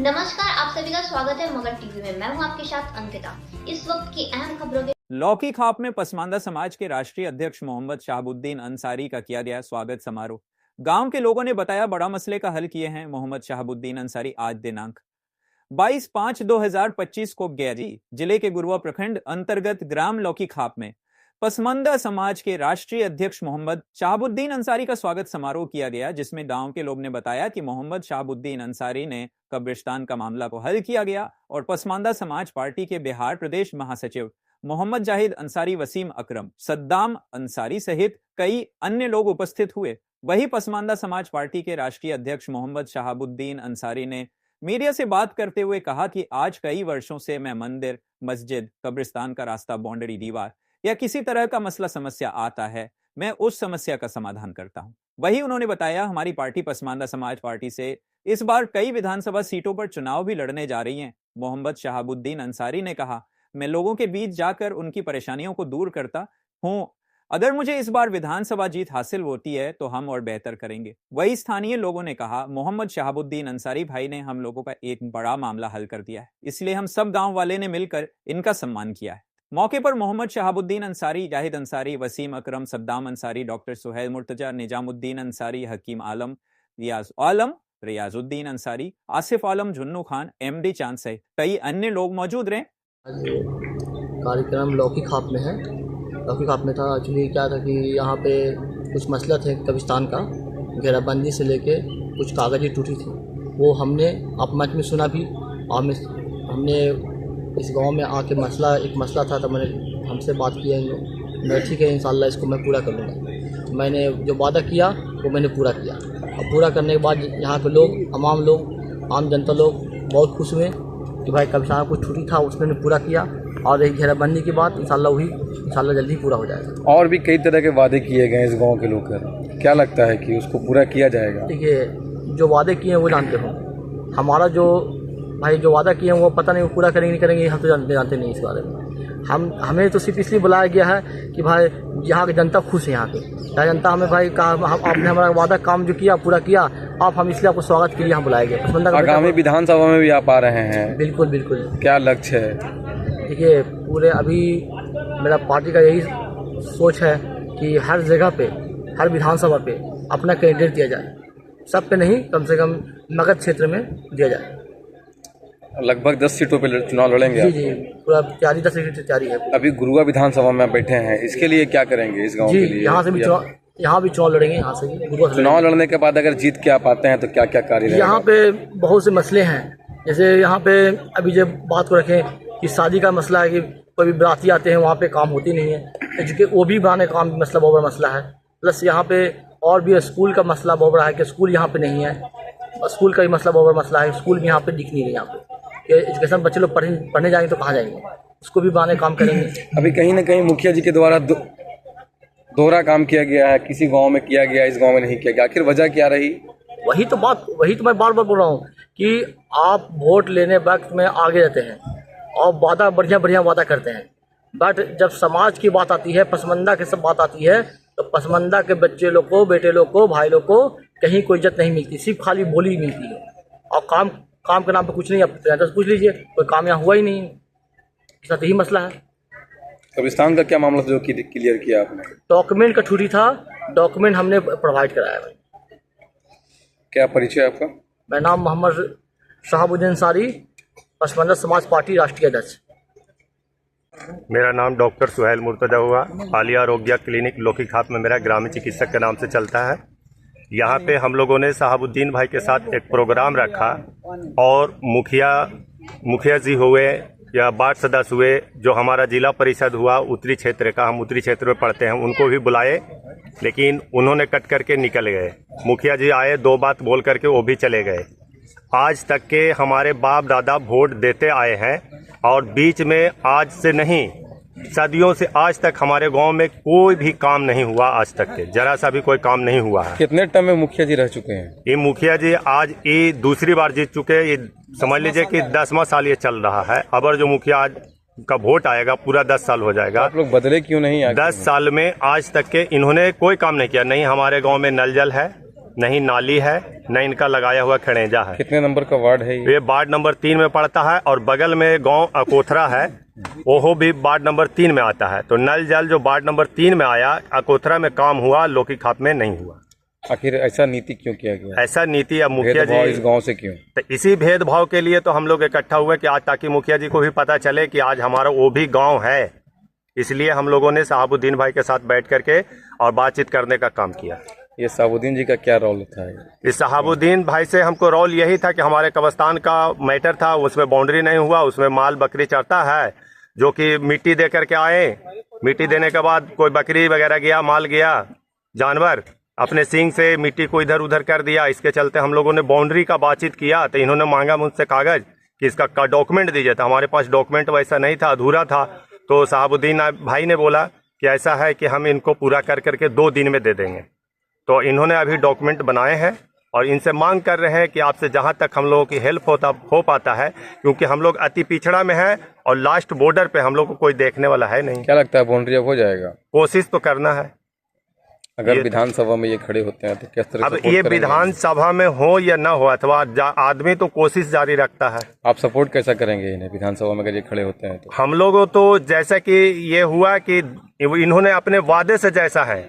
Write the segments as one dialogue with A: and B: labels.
A: नमस्कार, आप सभी का स्वागत है मगध टीवी में। मैं हूं आपके साथ अंकिता। इस वक्त की अहम खबरों के
B: लौकी खाप में पसमानदा समाज के राष्ट्रीय अध्यक्ष मोहम्मद शहाबुद्दीन अंसारी का किया गया स्वागत समारोह। गांव के लोगों ने बताया बड़ा मसले का हल किए हैं मोहम्मद शहाबुद्दीन अंसारी। आज दिनांक 22/5/2025 को गैरी जिले के गुरुआ प्रखंड अंतर्गत ग्राम लौकी खाप में पसमानदा समाज के राष्ट्रीय अध्यक्ष मोहम्मद शहाबुद्दीन अंसारी का स्वागत समारोह किया गया, जिसमें गांव के लोग ने बताया कि मोहम्मद शहाबुद्दीन अंसारी ने कब्रिस्तान का मामला को हल किया गया और पसमानदा समाज पार्टी के बिहार प्रदेश महासचिव मोहम्मद जाहिद अंसारी, वसीम अकरम, सद्दाम अंसारी सहित कई अन्य लोग उपस्थित हुए। वही पसमानदा समाज पार्टी के राष्ट्रीय अध्यक्ष मोहम्मद शहाबुद्दीन अंसारी ने मीडिया से बात करते हुए कहा कि आज कई वर्षों से मैं मंदिर, मस्जिद, कब्रिस्तान का रास्ता, बाउंड्री दीवार या किसी तरह का मसला समस्या आता है, मैं उस समस्या का समाधान करता हूं। वही उन्होंने बताया हमारी पार्टी पसमानदा समाज पार्टी से इस बार कई विधानसभा सीटों पर चुनाव भी लड़ने जा रही है। मोहम्मद शहाबुद्दीन अंसारी ने कहा, मैं लोगों के बीच जाकर उनकी परेशानियों को दूर करता हूं। अगर मुझे इस बार विधानसभा जीत हासिल होती है तो हम और बेहतर करेंगे। वही स्थानीय लोगों ने कहा, मोहम्मद शहाबुद्दीन अंसारी भाई ने हम लोगों का एक बड़ा मामला हल कर दिया है, इसलिए हम सब गांव वाले ने मिलकर इनका सम्मान किया है। मौके पर मोहम्मद शहाबुद्दीन अंसारी, जाहिद अंसारी, वसीम अकरम, सद्दाम अंसारी, डॉक्टर सुहेल मुर्तजा, निजामुद्दीन अंसारी, हकीम आलम, रियाजुद्दीन अंसारी, आसिफ आलम, जुन्नू खान, एमडी चांद सहित कई अन्य लोग मौजूद रहे।
C: कार्यक्रम लौकी खाप में है। लौकी खाप में था, एक्चुअली क्या था कि यहाँ पे कुछ मसला थे कब्रिस्तान का, घेराबंदी से लेके कुछ कागज़ें टूटी थी। वो हमने आप मंच में सुना भी, और हमने इस गांव में आके एक मसला था, तो मैंने हमसे बात किया इन लोग, मैं ठीक है इंशाल्लाह इसको मैं पूरा कर लूँगा। मैंने जो वादा किया वो मैंने पूरा किया, और पूरा करने के बाद यहाँ के लोग, तमाम लोग, आम जनता लोग बहुत खुश हुए कि भाई कब्रिस्तान कुछ छुट्टी था उसने पूरा किया, और एक घेराबंदी की बात इंशाल्लाह जल्दी पूरा हो जाएगा।
D: और भी कई तरह के वादे किए गए इस गांव के लोग कर, क्या लगता है कि उसको पूरा किया जाएगा?
C: देखिए, जो वादे किए हैं वो जानते हो, हमारा जो भाई जो वादा किए हैं वो पता नहीं वो पूरा करेंगे नहीं करेंगे, हम तो जानते नहीं इस बारे में। हमें तो सिर्फ इसलिए बुलाया गया है कि भाई यहाँ की जनता खुश है। यहाँ की जनता हमें भाई आपने हमारा वादा काम जो किया पूरा किया, हम इसलिए आपको स्वागत के लिए यहाँ बुलाए गए।
D: आगामी विधानसभा में भी आप आ रहे हैं?
C: बिल्कुल बिल्कुल।
D: क्या लक्ष्य है?
C: देखिए, पूरे अभी मेरा पार्टी का यही सोच है कि हर जगह पे, हर विधानसभा पे अपना कैंडिडेट दिया जाए, सब पे नहीं, कम से कम मगध क्षेत्र में दिया जाए।
D: लगभग 10 सीटों पे चुनाव लड़ेंगे?
C: जी जी, पूरा तैयारी, 10 सीट तैयारी है।
D: अभी गुरुआ विधानसभा में बैठे हैं, इसके लिए क्या करेंगे इस गांव के लिए?
C: यहाँ से भी यहाँ भी चुनाव लड़ेंगे। यहाँ से भी
D: चुनाव लड़ने के बाद अगर जीत के आप आते हैं तो क्या क्या कार्य रहेगा?
C: यहाँ पे बहुत से मसले हैं, जैसे यहाँ पे अभी जब बात को रखें कि शादी का मसला है कि कोई भी बराती आते हैं वहाँ पे काम होती नहीं है, वो भी बनाने काम मसला बहुत बड़ा मसला है। प्लस यहाँ पे और भी स्कूल का मसला बहुत बड़ा है कि स्कूल यहाँ पे नहीं है, स्कूल का भी मसला बहुत बड़ा मसला है, स्कूल भी यहाँ पे दिख नहीं रही। यहाँ पे एजुकेशन बच्चे लोग पढ़ने जाएंगे तो कहाँ जाएंगे, उसको भी बनाने काम करेंगे।
D: अभी कहीं ना कहीं मुखिया जी के द्वारा दोहरा काम किया गया है, किसी गांव में किया गया, इस गांव में नहीं किया गया, आखिर वजह क्या रही?
C: वही तो मैं बार बार बोल रहा हूँ कि आप वोट लेने वक्त में आगे रहते हैं और वादा बढ़िया वादा करते हैं, बट जब समाज की बात आती है, पसमानदा की सब बात आती है, तो पसमानदा के बच्चे लोग को, बेटे लोग को, भाई लोग को कहीं कोई इज्जत नहीं मिलती, सिर्फ खाली बोली मिलती है, और काम के नाम पे कुछ नहीं। आप तो पूछ लीजिए, कोई काम यहाँ हुआ ही नहीं, इसका तो यही मसला है।
D: कब्रिस्तान का क्या मामला जो क्लियर किया आपने?
C: डॉक्यूमेंट का छुट्टी था, डॉक्यूमेंट हमने प्रोवाइड कराया है।
D: क्या परिचय आपका?
C: मेरा नाम मोहम्मद शहाबुद्दीन अंसारी, पसमानदा समाज पार्टी राष्ट्रीय अध्यक्ष।
E: मेरा नाम डॉक्टर सुहेल मुर्तजा हुआ। आलिया आरोग्य क्लिनिक लौकी खाप में मेरा ग्रामीण चिकित्सक के नाम से चलता है। यहाँ पे हम लोगों ने शहाबुद्दीन भाई के साथ एक प्रोग्राम रखा, और मुखिया जी हुए या वार्ड सदस्य हुए, जो हमारा जिला परिषद हुआ उत्तरी क्षेत्र का, हम उत्तरी क्षेत्र में पढ़ते हैं, उनको भी बुलाए, लेकिन उन्होंने कट करके निकल गए। मुखिया जी आए, 2 बात बोल करके वो भी चले गए। आज तक के हमारे बाप दादा वोट देते आए हैं, और बीच में आज से नहीं, सदियों से आज तक हमारे गांव में कोई भी काम नहीं हुआ, आज तक के जरा सा भी कोई काम नहीं हुआ है।
D: कितने टर्म में मुखिया जी रह चुके हैं?
E: ये मुखिया जी आज ये दूसरी बार जीत चुके हैं। ये समझ लीजिए कि 10वां साल ये चल रहा है। अबर जो मुखिया आज का वोट आएगा पूरा 10 साल हो जाएगा।
D: आप लोग बदले क्यों नहीं?
E: 10 साल में आज तक के इन्होंने कोई काम नहीं किया। नहीं हमारे गाँव में नल जल है, नहीं नाली है, न इनका लगाया हुआ खड़ेजा है।
D: कितने नंबर का वार्ड है
E: ये वार्ड नंबर 3 में पड़ता है और बगल में गांव अकोथरा है, वो भी वार्ड नंबर 3 में आता है। तो नल जल जो वार्ड नंबर 3 में आया, अकोथरा में काम हुआ, लोकी खाप में नहीं हुआ।
D: आखिर ऐसा नीति क्यों किया गया?
E: ऐसा नीति अब मुखिया जी
D: इस गांव से क्यों?
E: तो इसी भेदभाव के लिए तो हम लोग इकट्ठा हुए कि आज ताकि मुखिया जी को भी पता चले कि आज हमारा वो भी गांव है। इसलिए हम लोगों ने शहाबुद्दीन भाई के साथ बैठ करके और बातचीत करने का काम किया।
D: ये शहाबुद्दीन जी का क्या रोल था?
E: इस शहाबुद्दीन भाई से हमको रोल यही था कि हमारे कब्रिस्तान का मैटर था, उसमें बाउंड्री नहीं हुआ, उसमें माल बकरी चढ़ता है, जो कि मिट्टी दे करके आए। मिट्टी देने के बाद कोई बकरी वगैरह गया, माल गया, जानवर अपने सींग से मिट्टी को इधर उधर कर दिया। इसके चलते हम लोगों ने बाउंड्री का बातचीत किया तो इन्होंने मांगा मुझसे कागज कि इसका डॉक्यूमेंट दीजिए। तो हमारे पास डॉक्यूमेंट वैसा नहीं था, अधूरा था। तो शहाबुद्दीन भाई ने बोला कि ऐसा है कि हम इनको पूरा कर करके 2 दिन में दे देंगे। तो इन्होंने अभी डॉक्यूमेंट बनाए हैं और इनसे मांग कर रहे हैं कि आपसे जहां तक हम लोगों की हेल्प हो पाता है, क्योंकि हम लोग अति पिछड़ा में है और लास्ट बॉर्डर पे हम लोग को कोई देखने वाला है नहीं।
D: क्या लगता है बाउंड्री अब हो जाएगा?
E: कोशिश तो करना है।
D: अगर विधानसभा में ये खड़े होते हैं तो किस तरह
E: अब ये विधानसभा में हो या ना हो, अथवा आदमी तो कोशिश जारी रखता है।
D: आप सपोर्ट कैसा करेंगे इन्हें विधानसभा में अगर ये खड़े होते हैं तो?
E: हम लोगों तो जैसा कि ये हुआ कि इन्होंने अपने वादे से, जैसा है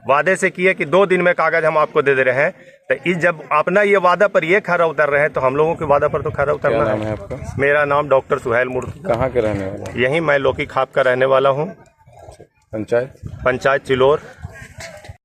E: वादे से किए कि 2 दिन में कागज हम आपको दे रहे हैं, तो इस जब अपना ये वादा पर ये खरा उतर रहे हैं तो हम लोगों के वादा पर तो खरा उतरना
D: है। आपका?
E: मेरा नाम डॉक्टर सुहेल मुर्तजा।
D: कहाँ के रहने वाले?
E: यहीं मैं लोकी खाप का रहने वाला हूँ।
D: पंचायत
E: चिलोर।